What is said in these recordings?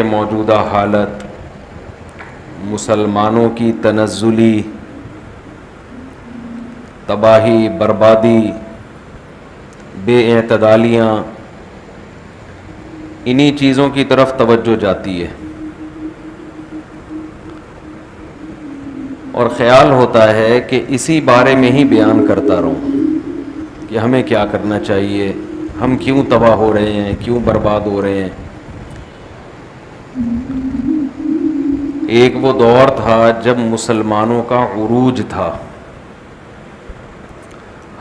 موجودہ حالت مسلمانوں کی تنزلی تباہی بربادی بے اعتدالیاں انہی چیزوں کی طرف توجہ جاتی ہے اور خیال ہوتا ہے کہ اسی بارے میں ہی بیان کرتا رہوں کہ ہمیں کیا کرنا چاہیے، ہم کیوں تباہ ہو رہے ہیں، کیوں برباد ہو رہے ہیں۔ ایک وہ دور تھا جب مسلمانوں کا عروج تھا،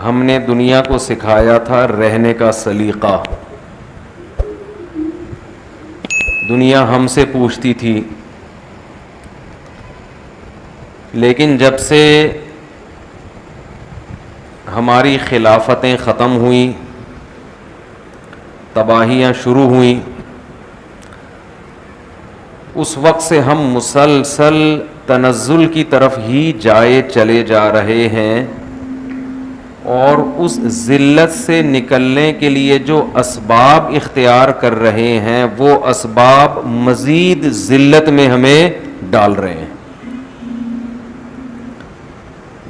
ہم نے دنیا کو سکھایا تھا رہنے کا سلیقہ، دنیا ہم سے پوچھتی تھی، لیکن جب سے ہماری خلافتیں ختم ہوئیں، تباہیاں شروع ہوئیں، اس وقت سے ہم مسلسل تنزل کی طرف ہی جائے چلے جا رہے ہیں، اور اس ذلت سے نکلنے کے لیے جو اسباب اختیار کر رہے ہیں وہ اسباب مزید ذلت میں ہمیں ڈال رہے ہیں۔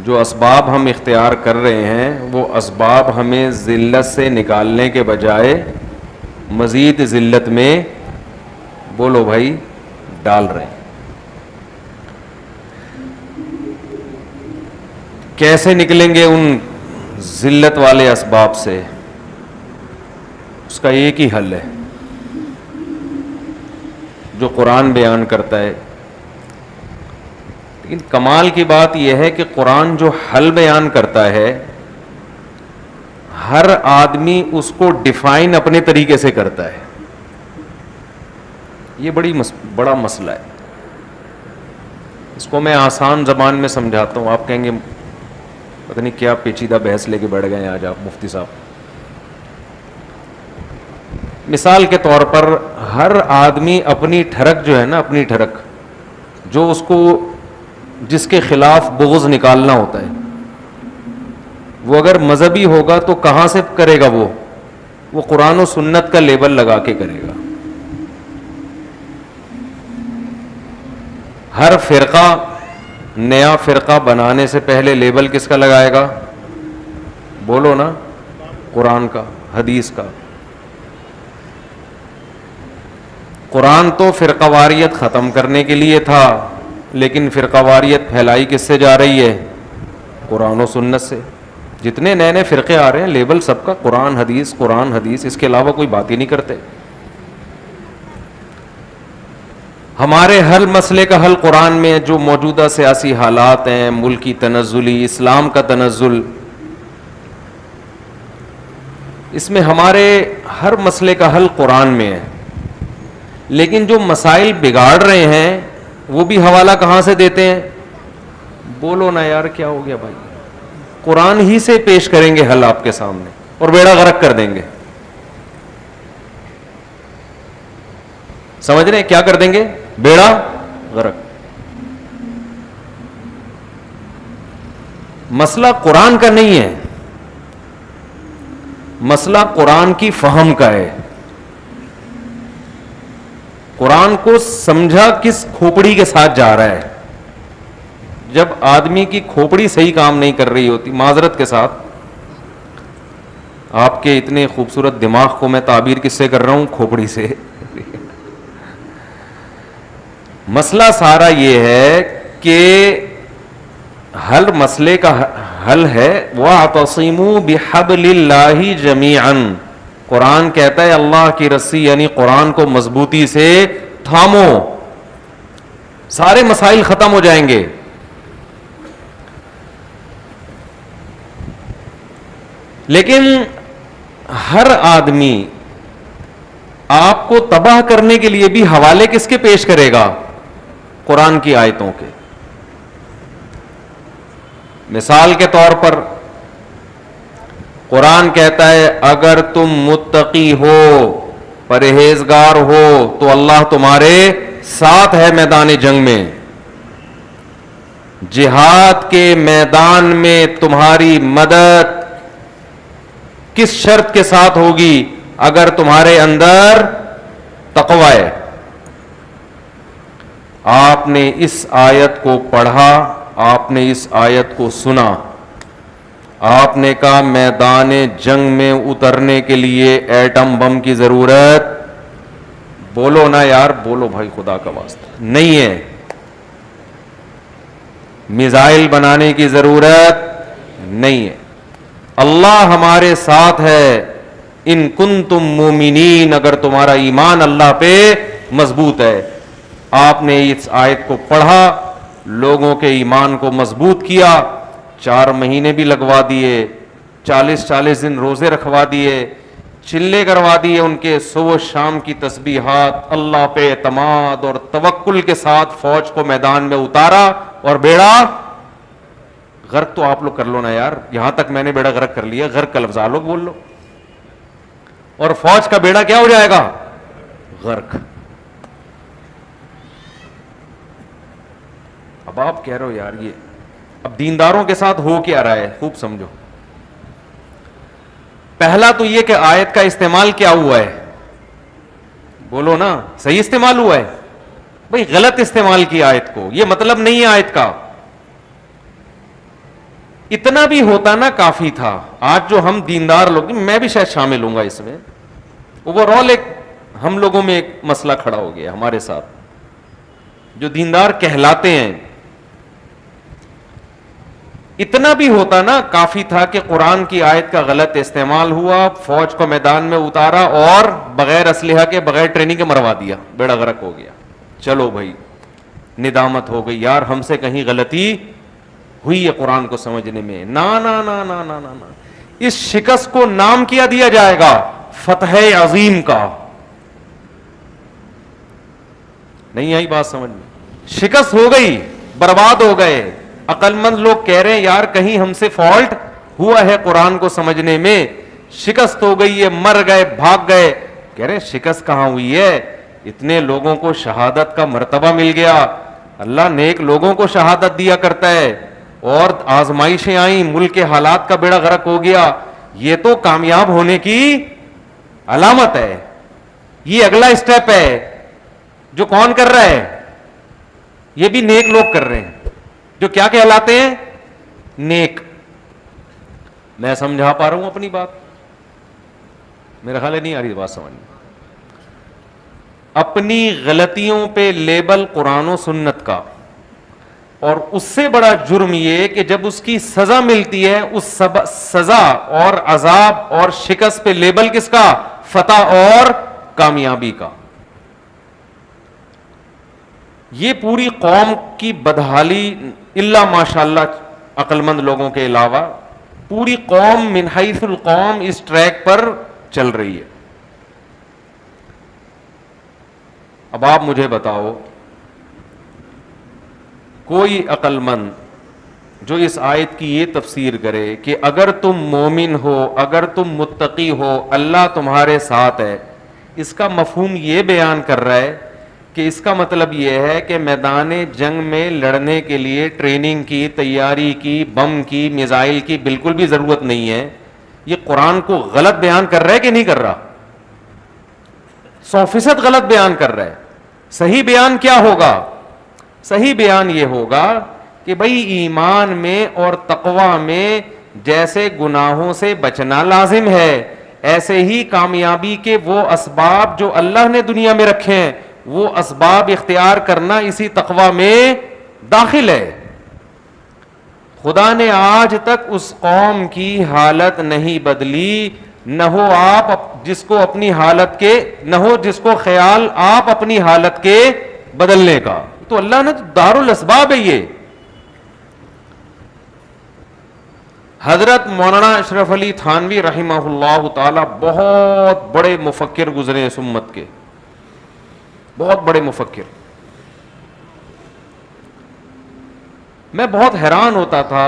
جو اسباب ہم اختیار کر رہے ہیں وہ اسباب ہمیں ذلت سے نکالنے کے بجائے مزید ذلت میں، بولو بھائی، ڈال رہے ہیں۔ کیسے نکلیں گے ان ذلت والے اسباب سے؟ اس کا ایک ہی حل ہے جو قرآن بیان کرتا ہے، لیکن کمال کی بات یہ ہے کہ قرآن جو حل بیان کرتا ہے ہر آدمی اس کو ڈیفائن اپنے طریقے سے کرتا ہے۔ یہ بڑا مسئلہ ہے، اس کو میں آسان زبان میں سمجھاتا ہوں، آپ کہیں گے پتہ نہیں کیا پیچیدہ بحث لے کے بیٹھ گئے ہیں آج آپ مفتی صاحب۔ مثال کے طور پر ہر آدمی اپنی ٹھڑک جو ہے نا، اپنی ٹھڑک جو اس کو جس کے خلاف بغض نکالنا ہوتا ہے، وہ اگر مذہبی ہوگا تو کہاں سے کرے گا؟ وہ قرآن و سنت کا لیبل لگا کے کرے گا۔ ہر فرقہ نیا فرقہ بنانے سے پہلے لیبل کس کا لگائے گا؟ بولو نا، قرآن کا، حدیث کا۔ قرآن تو فرقہ واریت ختم کرنے کے لیے تھا، لیکن فرقہ واریت پھیلائی کس سے جا رہی ہے؟ قرآن و سنت سے۔ جتنے نئے نئے فرقے آ رہے ہیں لیبل سب کا قرآن حدیث، اس کے علاوہ کوئی بات ہی نہیں کرتے۔ ہمارے ہر مسئلے کا حل قرآن میں، جو موجودہ سیاسی حالات ہیں، ملکی تنزلی، اسلام کا تنزل، اس میں ہمارے ہر مسئلے کا حل قرآن میں ہے، لیکن جو مسائل بگاڑ رہے ہیں وہ بھی حوالہ کہاں سے دیتے ہیں؟ بولو نا یار، کیا ہو گیا بھائی؟ قرآن ہی سے پیش کریں گے حل آپ کے سامنے اور بیڑا غرق کر دیں گے۔ سمجھ رہے ہیں کیا کر دیں گے؟ بیڑا غرق۔ مسئلہ قرآن کا نہیں ہے، مسئلہ قرآن کی فہم کا ہے۔ قرآن کو سمجھا کس کھوپڑی کے ساتھ جا رہا ہے۔ جب آدمی کی کھوپڑی صحیح کام نہیں کر رہی ہوتی، معذرت کے ساتھ آپ کے اتنے خوبصورت دماغ کو میں تعبیر کس سے کر رہا ہوں؟ کھوپڑی سے۔ مسئلہ سارا یہ ہے کہ ہر مسئلے کا حل ہے وَاعْتَصِمُوا بِحَبْلِ اللَّهِ جَمِيعًا۔ قرآن کہتا ہے اللہ کی رسی یعنی قرآن کو مضبوطی سے تھامو، سارے مسائل ختم ہو جائیں گے۔ لیکن ہر آدمی آپ کو تباہ کرنے کے لیے بھی حوالے کس کے پیش کرے گا؟ قرآن کی آیتوں کے۔ مثال کے طور پر قرآن کہتا ہے اگر تم متقی ہو، پرہیزگار ہو تو اللہ تمہارے ساتھ ہے میدان جنگ میں، جہاد کے میدان میں تمہاری مدد کس شرط کے ساتھ ہوگی؟ اگر تمہارے اندر تقوی ہے، آپ نے اس آیت کو پڑھا, آپ نے اس آیت کو سنا, آپ نے کہا میدان جنگ میں اترنے کے لیے ایٹم بم کی ضرورت, بولو نا یار, بولو بھائی خدا کا واسطہ, نہیں ہے. میزائل بنانے کی ضرورت نہیں ہے. اللہ ہمارے ساتھ ہے, ان کنتم مومنین, اگر تمہارا ایمان اللہ پہ مضبوط ہے. آپ نے اس آیت کو پڑھا, لوگوں کے ایمان کو مضبوط کیا, 4 مہینے بھی لگوا دیے, 40 دن روزے رکھوا دیے, چلے کروا دیے ان کے, صبح شام کی تسبیحات, اللہ پہ اعتماد اور توکل کے ساتھ فوج کو میدان میں اتارا, اور بیڑا غرق تو آپ لوگ کر لو نا یار, یہاں تک میں نے بیڑا غرق کر لیا, غرق کا لفظ آپ لوگ بول لو, اور فوج کا بیڑا کیا ہو جائے گا؟ غرق. اب آپ کہہ رہے ہو یار یہ اب دینداروں کے ساتھ ہو کیا رہا ہے, خوب سمجھو. پہلا تو یہ کہ آیت کا استعمال کیا ہوا ہے, بولو نا, صحیح استعمال ہوا ہے؟ بھئی غلط استعمال کی آیت کو, یہ مطلب نہیں ہے آیت کا. اتنا بھی ہوتا نا کافی تھا. آج جو ہم دیندار لوگ, میں بھی شاید شامل ہوں گا اس میں, اوور آل ایک ہم لوگوں میں ایک مسئلہ کھڑا ہو گیا ہمارے ساتھ, جو دیندار کہلاتے ہیں. اتنا بھی ہوتا نا کافی تھا کہ قرآن کی آیت کا غلط استعمال ہوا, فوج کو میدان میں اتارا اور بغیر اسلحہ کے, بغیر ٹریننگ کے مروا دیا, بیڑا غرق ہو گیا. چلو بھائی ندامت ہو گئی یار, ہم سے کہیں غلطی ہوئی ہے قرآن کو سمجھنے میں. نا نا نا نا نا نا نا, اس شکست کو نام کیا دیا جائے گا؟ فتح عظیم کا. نہیں آئی بات سمجھ میں؟ شکست ہو گئی, برباد ہو گئے. عقل مند لوگ کہہ رہے ہیں یار کہیں ہم سے فالٹ ہوا ہے قرآن کو سمجھنے میں, شکست ہو گئی ہے, مر گئے, بھاگ گئے. کہہ رہے ہیں شکست کہاں ہوئی ہے, اتنے لوگوں کو شہادت کا مرتبہ مل گیا. اللہ نیک لوگوں کو شہادت دیا کرتا ہے, اور آزمائشیں آئیں, ملک کے حالات کا بیڑا غرق ہو گیا. یہ تو کامیاب ہونے کی علامت ہے. یہ اگلا اسٹیپ ہے جو کون کر رہا ہے؟ یہ بھی نیک لوگ کر رہے ہیں, جو کیا کہلاتے ہیں؟ نیک. میں سمجھا پا رہا ہوں اپنی بات؟ میرا خیال ہے نہیں آ رہی بات سمجھ میں. اپنی غلطیوں پہ لیبل قرآن و سنت کا, اور اس سے بڑا جرم یہ کہ جب اس کی سزا ملتی ہے, اس سزا اور عذاب اور شکست پہ لیبل کس کا؟ فتح اور کامیابی کا. یہ پوری قوم کی بدحالی, الا ماشاءاللہ عقل مند لوگوں کے علاوہ, پوری قوم من حیث القوم اس ٹریک پر چل رہی ہے. اب آپ مجھے بتاؤ, کوئی عقل مند جو اس آیت کی یہ تفسیر کرے کہ اگر تم مومن ہو, اگر تم متقی ہو, اللہ تمہارے ساتھ ہے, اس کا مفہوم یہ بیان کر رہا ہے کہ اس کا مطلب یہ ہے کہ میدان جنگ میں لڑنے کے لیے ٹریننگ کی, تیاری کی, بم کی, میزائل کی بالکل بھی ضرورت نہیں ہے. یہ قرآن کو غلط بیان کر رہا ہے کہ نہیں کر رہا؟ 100% غلط بیان کر رہا ہے. صحیح بیان کیا ہوگا؟ صحیح بیان یہ ہوگا کہ بھئی ایمان میں اور تقوی میں جیسے گناہوں سے بچنا لازم ہے, ایسے ہی کامیابی کے وہ اسباب جو اللہ نے دنیا میں رکھے ہیں, وہ اسباب اختیار کرنا اسی تقوی میں داخل ہے. خدا نے آج تک اس قوم کی حالت نہیں بدلی, نہ ہو آپ جس کو اپنی حالت کے, نہ ہو جس کو خیال آپ اپنی حالت کے بدلنے کا. تو اللہ نے دار الاسباب ہے. یہ حضرت مولانا اشرف علی تھانوی رحمہ اللہ تعالی بہت بڑے مفکر گزرے اس امت کے, بہت بڑے مفکر. میں بہت حیران ہوتا تھا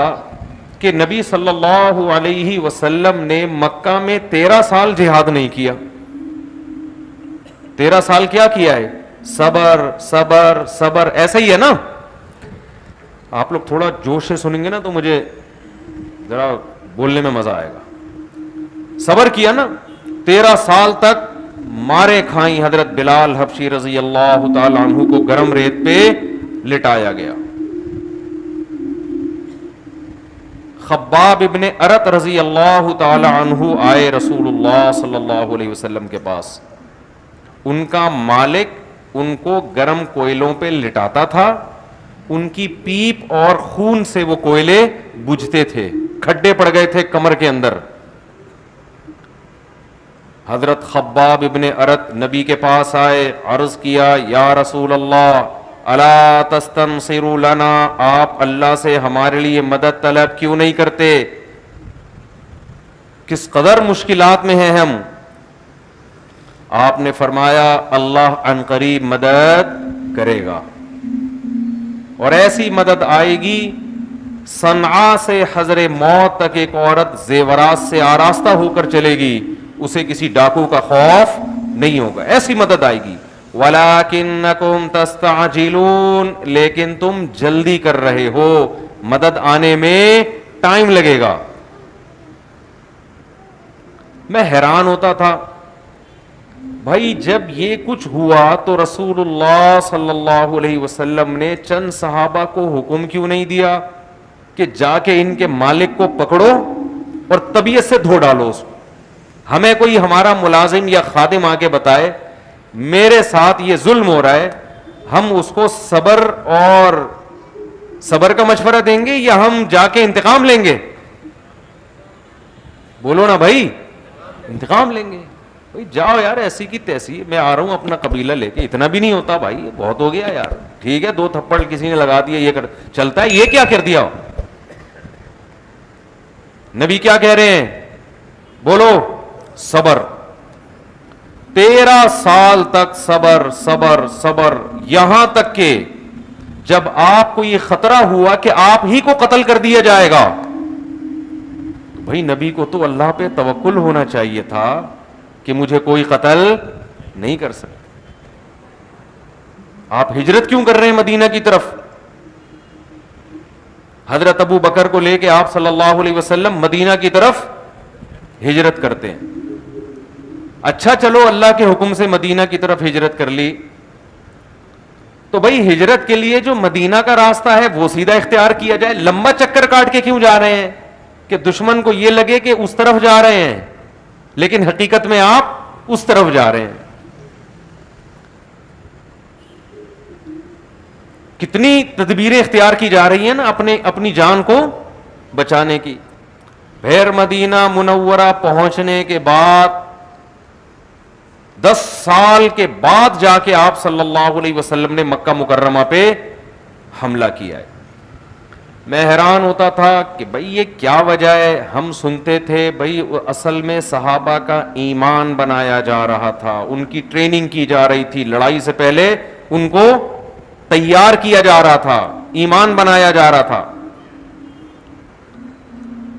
کہ نبی صلی اللہ علیہ وسلم نے مکہ میں 13 سال جہاد نہیں کیا. 13 سال کیا کیا ہے؟ صبر صبر صبر. ایسا ہی ہے نا؟ آپ لوگ تھوڑا جوش سے سنیں گے نا تو مجھے ذرا بولنے میں مزہ آئے گا. صبر کیا نا 13 سال تک, مارے کھائیں حضرت بلال حبشی رضی اللہ تعالی عنہ کو گرم ریت پہ لٹایا گیا. خباب ابن ارت رضی اللہ تعالی عنہ آئے رسول اللہ صلی اللہ علیہ وسلم کے پاس. ان کا مالک ان کو گرم کوئلوں پہ لٹاتا تھا, ان کی پیپ اور خون سے وہ کوئلے بجھتے تھے, کھڈے پڑ گئے تھے کمر کے اندر. حضرت خباب ابن ارت نبی کے پاس آئے, عرض کیا یا رسول اللہ الا تستنصروا لنا, آپ اللہ سے ہمارے لیے مدد طلب کیوں نہیں کرتے, کس قدر مشکلات میں ہیں ہم. آپ نے فرمایا اللہ عن قریب مدد کرے گا, اور ایسی مدد آئے گی صنعاء سے حضر موت تک ایک عورت زیورات سے آراستہ ہو کر چلے گی, اسے کسی ڈاکو کا خوف نہیں ہوگا, ایسی مدد آئے گی. وَلَكِنَّكُمْ تَسْتَعْجِلُونَ, لیکن تم جلدی کر رہے ہو, مدد آنے میں ٹائم لگے گا. میں حیران ہوتا تھا بھائی, جب یہ کچھ ہوا تو رسول اللہ صلی اللہ علیہ وسلم نے چند صحابہ کو حکم کیوں نہیں دیا کہ جا کے ان کے مالک کو پکڑو اور طبیعت سے دھو ڈالو اس کو. ہمیں کوئی ہمارا ملازم یا خادم آ کے بتائے میرے ساتھ یہ ظلم ہو رہا ہے, ہم اس کو صبر کا مشورہ دیں گے یا ہم جا کے انتقام لیں گے؟ بولو نا بھائی, انتقام لیں گے. بھائی جاؤ یار, ایسی کی تیسی, میں آ رہا ہوں اپنا قبیلہ لے کے, اتنا بھی نہیں ہوتا بھائی, بہت ہو گیا یار, ٹھیک ہے 2 تھپڑ کسی نے لگا دیا, یہ چلتا ہے, یہ کیا کر دیا. نبی کیا کہہ رہے ہیں, بولو صبر. 13 سال تک صبر صبر صبر, یہاں تک کہ جب آپ کو یہ خطرہ ہوا کہ آپ ہی کو قتل کر دیا جائے گا, تو بھائی نبی کو تو اللہ پہ توکل ہونا چاہیے تھا کہ مجھے کوئی قتل نہیں کر سکتا. آپ ہجرت کیوں کر رہے ہیں مدینہ کی طرف؟ حضرت ابو بکر کو لے کے آپ صلی اللہ علیہ وسلم مدینہ کی طرف ہجرت کرتے ہیں. اچھا چلو اللہ کے حکم سے مدینہ کی طرف ہجرت کر لی, تو بھائی ہجرت کے لیے جو مدینہ کا راستہ ہے وہ سیدھا اختیار کیا جائے, لمبا چکر کاٹ کے کیوں جا رہے ہیں کہ دشمن کو یہ لگے کہ اس طرف جا رہے ہیں, لیکن حقیقت میں آپ اس طرف جا رہے ہیں. کتنی تدبیریں اختیار کی جا رہی ہیں نا اپنی جان کو بچانے کی. پھر مدینہ منورہ پہنچنے کے بعد 10 سال کے بعد جا کے آپ صلی اللہ علیہ وسلم نے مکہ مکرمہ پہ حملہ کیا ہے. میں حیران ہوتا تھا کہ بھئی یہ کیا وجہ ہے. ہم سنتے تھے بھئی اصل میں صحابہ کا ایمان بنایا جا رہا تھا, ان کی ٹریننگ کی جا رہی تھی, لڑائی سے پہلے ان کو تیار کیا جا رہا تھا, ایمان بنایا جا رہا تھا.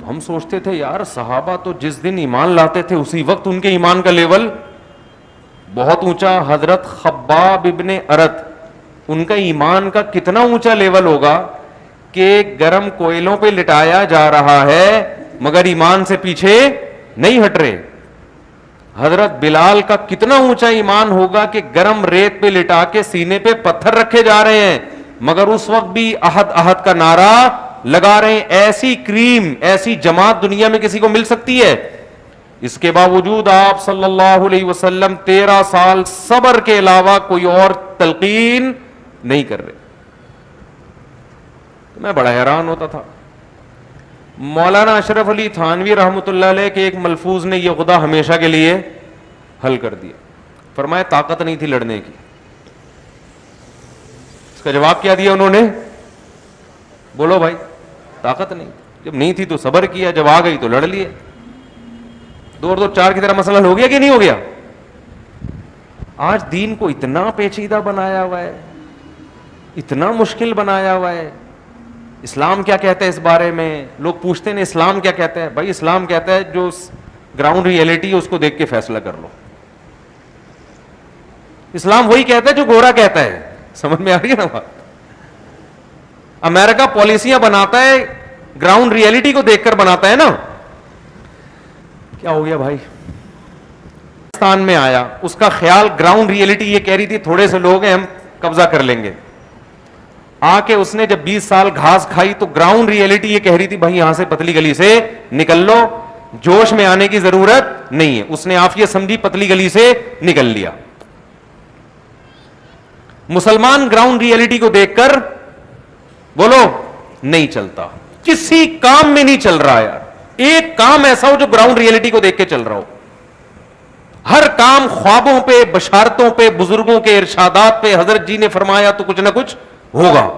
تو ہم سوچتے تھے یار صحابہ تو جس دن ایمان لاتے تھے اسی وقت ان کے ایمان کا لیول بہت اونچا. حضرت خباب ابن ارت, ان کا ایمان کا کتنا اونچا لیول ہوگا کہ گرم کوئلوں پہ لٹایا جا رہا ہے مگر ایمان سے پیچھے نہیں ہٹ رہے. حضرت بلال کا کتنا اونچا ایمان ہوگا کہ گرم ریت پہ لٹا کے سینے پہ پتھر رکھے جا رہے ہیں مگر اس وقت بھی احد احد کا نعرہ لگا رہے ہیں. ایسی کریم, ایسی جماعت دنیا میں کسی کو مل سکتی ہے؟ اس کے باوجود آپ صلی اللہ علیہ وسلم 13 سال صبر کے علاوہ کوئی اور تلقین نہیں کر رہے. میں بڑا حیران ہوتا تھا. مولانا اشرف علی تھانوی رحمۃ اللہ علیہ کے ایک ملفوظ نے یہ غدہ ہمیشہ کے لیے حل کر دیا. فرمایا طاقت نہیں تھی لڑنے کی. اس کا جواب کیا دیا انہوں نے؟ بولو بھائی, طاقت نہیں. جب نہیں تھی تو صبر کیا, جب آ گئی تو لڑ لیے. 2 اور 2 4 کی طرح مسئلہ ہو گیا کہ نہیں ہو گیا؟ آج دین کو اتنا پیچیدہ بنایا ہوا ہے, اتنا مشکل بنایا ہوا ہے. اسلام کیا کہتا ہے اس بارے میں؟ لوگ پوچھتے ہیں اسلام کیا کہتا ہے. بھائی اسلام کہتا ہے جو گراؤنڈ ریئلٹی ہے اس کو دیکھ کے فیصلہ کر لو. اسلام وہی کہتا ہے جو گورا کہتا ہے. سمجھ میں آ رہی ہے نا بات؟ امریکہ پالیسیاں بناتا ہے گراؤنڈ ریئلٹی کو دیکھ کر بناتا ہے نا. کیا ہو گیا بھائی؟ پاکستان میں آیا, اس کا خیال گراؤنڈ ریئلٹی یہ کہہ رہی تھی تھوڑے سے لوگ ہیں ہم قبضہ کر لیں گے. آ کے اس نے جب 20 سال گھاس کھائی تو گراؤنڈ ریئلٹی یہ کہہ رہی تھی بھائی یہاں سے پتلی گلی سے نکل لو, جوش میں آنے کی ضرورت نہیں ہے. اس نے عافیت سمجھی, پتلی گلی سے نکل لیا. مسلمان گراؤنڈ ریئلٹی کو دیکھ کر بولو نہیں چلتا, کسی کام میں نہیں چل رہا یار. ایک کام ایسا ہو جو گراؤنڈ ریئلٹی کو دیکھ کے چل رہا ہو. ہر کام خوابوں پہ, بشارتوں پہ, بزرگوں کے ارشادات پہ, حضرت جی نے فرمایا تو کچھ نہ کچھ ہوگا.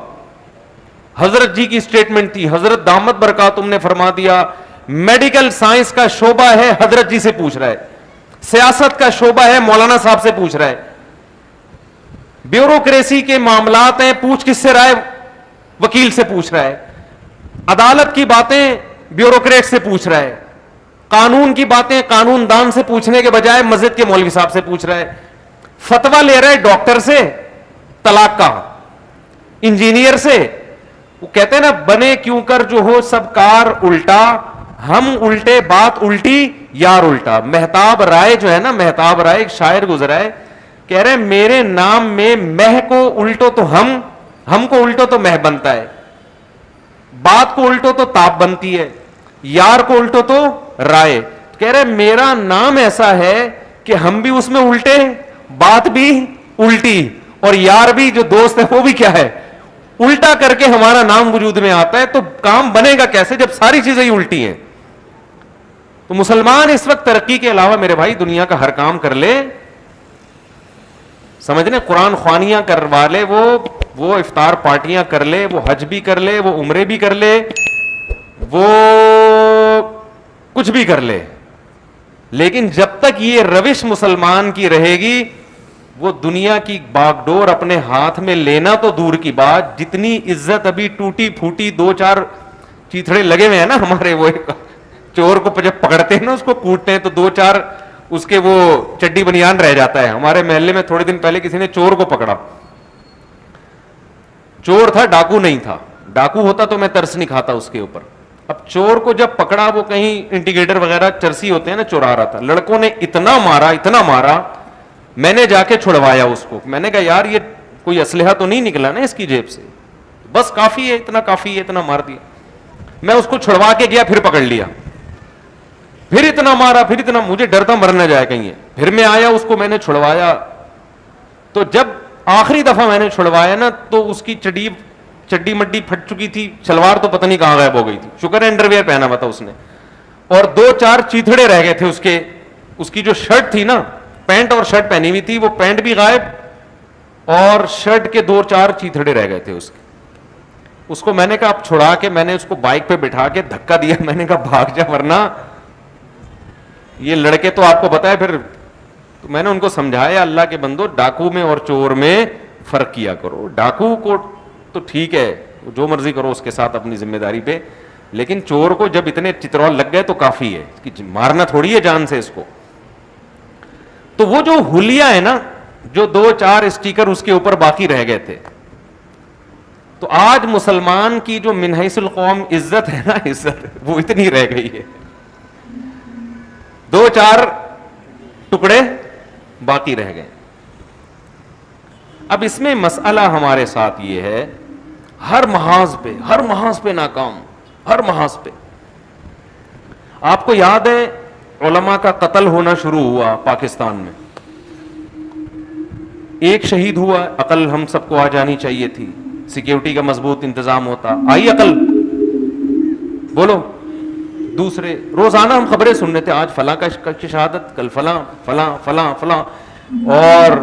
حضرت جی کی سٹیٹمنٹ تھی, حضرت دامت برکاتہم نے فرما دیا میڈیکل سائنس کا شعبہ ہے حضرت جی سے پوچھ رہا ہے, سیاست کا شعبہ ہے مولانا صاحب سے پوچھ رہا ہے, بیوروکریسی کے معاملات ہیں پوچھ کس سے رہا ہے, وکیل سے پوچھ رہا ہے, عدالت کی باتیں بیوروکریٹ سے پوچھ رہا ہے, قانون کی باتیں قانون دان سے پوچھنے کے بجائے مسجد کے مولوی صاحب سے پوچھ رہا ہے, فتویٰ لے رہا ہے ڈاکٹر سے طلاق کا, انجینئر سے. وہ کہتے ہیں نا بنے کیوں کر جو ہو سب کار الٹا, ہم الٹے بات الٹی یار الٹا. مہتاب رائے جو ہے نا, مہتاب رائے ایک شاعر گزرا ہے, کہہ رہے میرے نام میں مہ کو الٹو تو ہم کو الٹو تو مہ بنتا ہے, بات کو الٹو تو تاپ بنتی ہے, یار کو الٹو تو رائے. کہہ رہے میرا نام ایسا ہے کہ ہم بھی اس میں الٹے, بات بھی الٹی, اور یار بھی جو دوست ہے وہ بھی کیا ہے الٹا کر کے ہمارا نام وجود میں آتا ہے. تو کام بنے گا کیسے جب ساری چیزیں ہی الٹی ہیں. تو مسلمان اس وقت ترقی کے علاوہ میرے بھائی دنیا کا ہر کام کر لے, سمجھنے قرآن خوانیاں کروا لے, وہ افطار پارٹیاں کر لے, وہ حج بھی کر لے, وہ عمرے بھی کر لے, وہ کچھ بھی کر لے, لیکن جب تک یہ روش مسلمان کی رہے گی وہ دنیا کی باغ ڈور اپنے ہاتھ میں لینا تو دور کی بات, جتنی عزت ابھی ٹوٹی پھوٹی 2-4 چیتھڑے لگے ہوئے ہیں نا ہمارے, وہ چور کو جب پکڑتے ہیں نا اس کو کوٹتے ہیں تو 2-4 اس کے وہ چڈی بنیان رہ جاتا ہے. ہمارے محلے میں تھوڑے دن پہلے کسی نے چور کو پکڑا, چور تھا ڈاکو نہیں تھا, ڈاکو ہوتا تو میں ترس نہیں کھاتا اس کے اوپر. اب چور کو جب پکڑا, وہ کہیں انٹیگریٹر وغیرہ چرسی ہوتے ہیں نا, چورا رہا تھا, لڑکوں نے اتنا مارا, میں نے جا کے چھڑوایا اس کو. میں نے کہا یار یہ کوئی اسلحہ تو نہیں نکلا نا اس کی جیب سے, بس کافی ہے, اتنا کافی ہے, اتنا مار دیا. میں اس کو چھڑوا کے گیا, پھر پکڑ لیا, پھر اتنا مارا, پھر اتنا, مجھے ڈر تھا مر نہ جائے کہیں. پھر میں آیا, اس کو میں نے چھڑوایا. تو جب آخری دفعہ میں نے چھڑوایا نا تو اس کی چڈی مڈی پھٹ چکی تھی, شلوار تو پتہ نہیں کہاں غائب ہو گئی تھی, شکر ہے انڈرویئر پہنا ہوا تھا اس نے, اور 2-4 چیتھڑے رہ گئے تھے اس کی جو شرٹ تھی نا, پینٹ اور شرٹ پہنی ہوئی تھی, وہ پینٹ بھی غائب اور شرٹ کے 2-4 چیتھڑے رہ گئے تھے اس کو میں نے کہا اب چھڑا کے, میں نے اس کو بائک پہ بٹھا کے دھکا دیا, میں نے کہا بھاگ جا ورنہ یہ لڑکے تو آپ کو بتائے. پھر تو میں نے ان کو سمجھایا اللہ کے بندو ڈاکو میں اور چور میں فرق کیا کرو. ڈاکو کو تو ٹھیک ہے جو مرضی کرو اس کے ساتھ اپنی ذمہ داری پہ, لیکن چور کو جب اتنے چترول لگ گئے تو کافی ہے, کہ مارنا تھوڑی ہے جان سے اس کو. تو وہ جو حلیہ ہے نا, جو 2-4 اسٹیکر اس کے اوپر باقی رہ گئے تھے, تو آج مسلمان کی جو من حیث القوم عزت ہے نا, عزت وہ اتنی رہ گئی ہے, 2-4 ٹکڑے باقی رہ گئے. اب اس میں مسئلہ ہمارے ساتھ یہ ہے, ہر محاذ پہ ناکام, ہر محاذ پہ. آپ کو یاد ہے علماء کا قتل ہونا شروع ہوا پاکستان میں, ایک شہید ہوا, عقل ہم سب کو آ جانی چاہیے تھی, سیکیورٹی کا مضبوط انتظام ہوتا, آئی عقل بولو. دوسرے روزانہ ہم خبریں سن رہے تھے, آج فلاں کی شہادت, کل فلاں, اور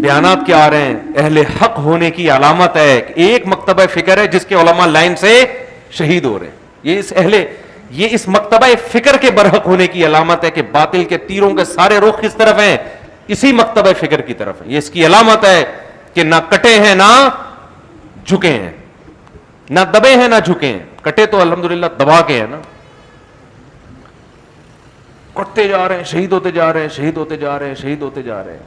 بیانات کیا آ رہے ہیں, اہل حق ہونے کی علامت ہے, ایک مکتبہ فکر ہے جس کے علماء لائن سے شہید ہو رہے ہیں. یہ اس مکتبہ فکر کے برحق ہونے کی علامت ہے کہ باطل کے تیروں کے سارے رخ کس طرف ہیں, اسی مکتبہ فکر کی طرف ہے. یہ اس کی علامت ہے کہ نہ کٹے ہیں نہ جھکے ہیں, نہ دبے ہیں نہ جھکے ہیں. کٹے تو الحمدللہ دبا کے ہیں نا, کٹتے جا رہے ہیں, شہید ہوتے جا رہے ہیں.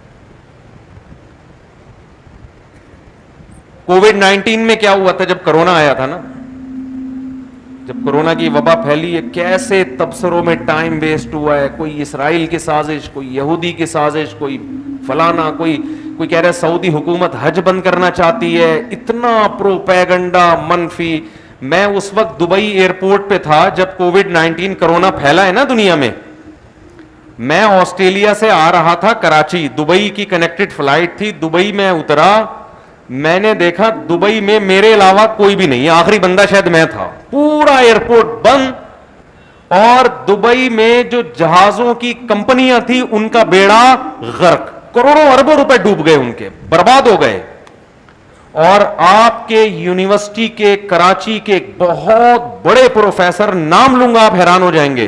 کووڈ 19 میں کیا ہوا تھا, جب کرونا آیا تھا نا, جب کورونا کی وبا پھیلی ہے کیسے تبصروں میں ٹائم ویسٹ ہوا ہے, کوئی اسرائیل کی سازش, کوئی یہودی کی سازش, کوئی فلانا, کوئی کہہ رہا ہے سعودی حکومت حج بند کرنا چاہتی ہے, اتنا پروپیگنڈا منفی. میں اس وقت دبئی ایئرپورٹ پہ تھا جب کووڈ-19 کرونا پھیلا ہے نا دنیا میں آسٹریلیا سے آ رہا تھا کراچی, دبئی کی کنیکٹڈ فلائٹ تھی, دبئی میں اترا, میں نے دیکھا دبئی میں میرے علاوہ کوئی بھی نہیں, آخری بندہ شاید میں تھا, پورا ایئرپورٹ بند, اور دبئی میں جو جہازوں کی کمپنیاں تھیں ان کا بیڑا غرق, کروڑوں اربوں روپے ڈوب گئے, ان کے برباد ہو گئے. اور آپ کے یونیورسٹی کے کراچی کے ایک بہت بڑے پروفیسر, نام لوں گا آپ حیران ہو جائیں گے,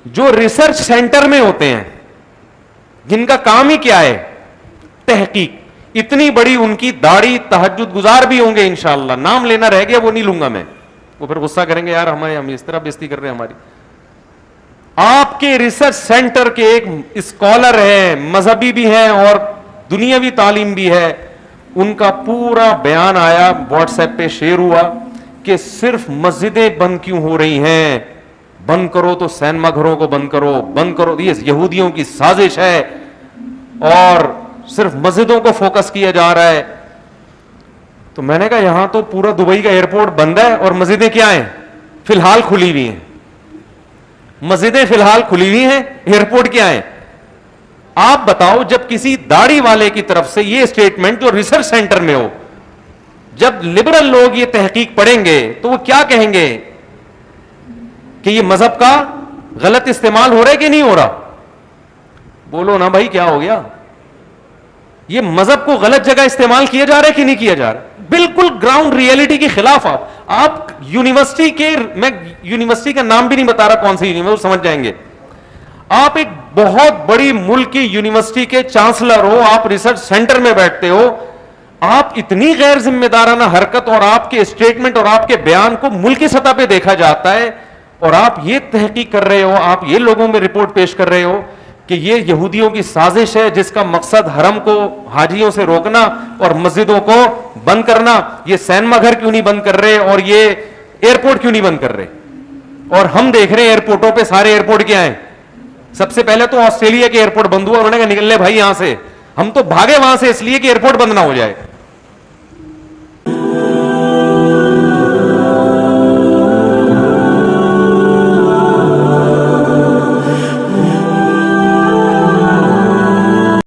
جو ریسرچ سینٹر میں ہوتے ہیں, جن کا کام ہی کیا ہے تحقیق, اتنی بڑی ان کی داڑھی, تہجد گزار بھی ہوں گے انشاءاللہ, نام لینا رہ گیا وہ نہیں لوں گا میں, وہ پھر غصہ کریں گے یار ہم اس طرح بےزتی کر رہے ہیں ہماری. آپ کے ریسرچ سینٹر کے ایک اسکالر ہیں, مذہبی بھی ہیں اور دنیاوی تعلیم بھی ہے, ان کا پورا بیان آیا واٹس ایپ پہ شیئر ہوا کہ صرف مسجدیں بند کیوں ہو رہی ہیں, بند کرو تو سینما گھروں کو بند کرو, بند کرو, یہ یہودیوں کی سازش ہے, اور صرف مسجدوں کو فوکس کیا جا رہا ہے. تو میں نے کہا یہاں تو پورا دبئی کا ایئرپورٹ بند ہے اور مسجدیں کیا ہیں فی الحال کھلی ہوئی ہیں, مسجدیں فی الحال کھلی ہوئی ہیں, ایئرپورٹ کیا ہے. آپ بتاؤ جب کسی داڑھی والے کی طرف سے یہ اسٹیٹمنٹ جو ریسرچ سینٹر میں ہو, جب لبرل لوگ یہ تحقیق پڑھیں گے تو وہ کیا کہیں گے کہ یہ مذہب کا غلط استعمال ہو رہا ہے کہ نہیں ہو رہا؟ بولو نا بھائی کیا ہو گیا؟ یہ مذہب کو غلط جگہ استعمال کیا جا رہا ہے کہ نہیں کیا جا رہا؟ بالکل گراؤنڈ ریئلٹی کے خلاف. آپ یونیورسٹی کے, میں یونیورسٹی کا نام بھی نہیں بتا رہا کون سی یونیورسٹی, سمجھ جائیں گے. آپ ایک بہت بڑی ملک کی یونیورسٹی کے چانسلر ہو, آپ ریسرچ سینٹر میں بیٹھتے ہو, آپ اتنی غیر ذمہ دارانہ حرکت اور آپ کے اسٹیٹمنٹ اور آپ کے بیان کو ملکی سطح پہ دیکھا جاتا ہے, اور آپ یہ تحقیق کر رہے ہو, آپ یہ لوگوں میں رپورٹ پیش کر رہے ہو کہ یہ یہودیوں کی سازش ہے جس کا مقصد حرم کو حاجیوں سے روکنا اور مسجدوں کو بند کرنا. یہ سینما گھر کیوں نہیں بند کر رہے اور یہ ایئرپورٹ کیوں نہیں بند کر رہے؟ اور ہم دیکھ رہے ہیں ایئرپورٹوں پہ سارے ایئرپورٹ کیا ہیں. سب سے پہلے تو آسٹریلیا کے ایئرپورٹ بند ہوا, انہوں نے کہا نکل لے بھائی یہاں سے, ہم تو بھاگے وہاں سے اس لیے کہ ایئرپورٹ بند نہ ہو جائے.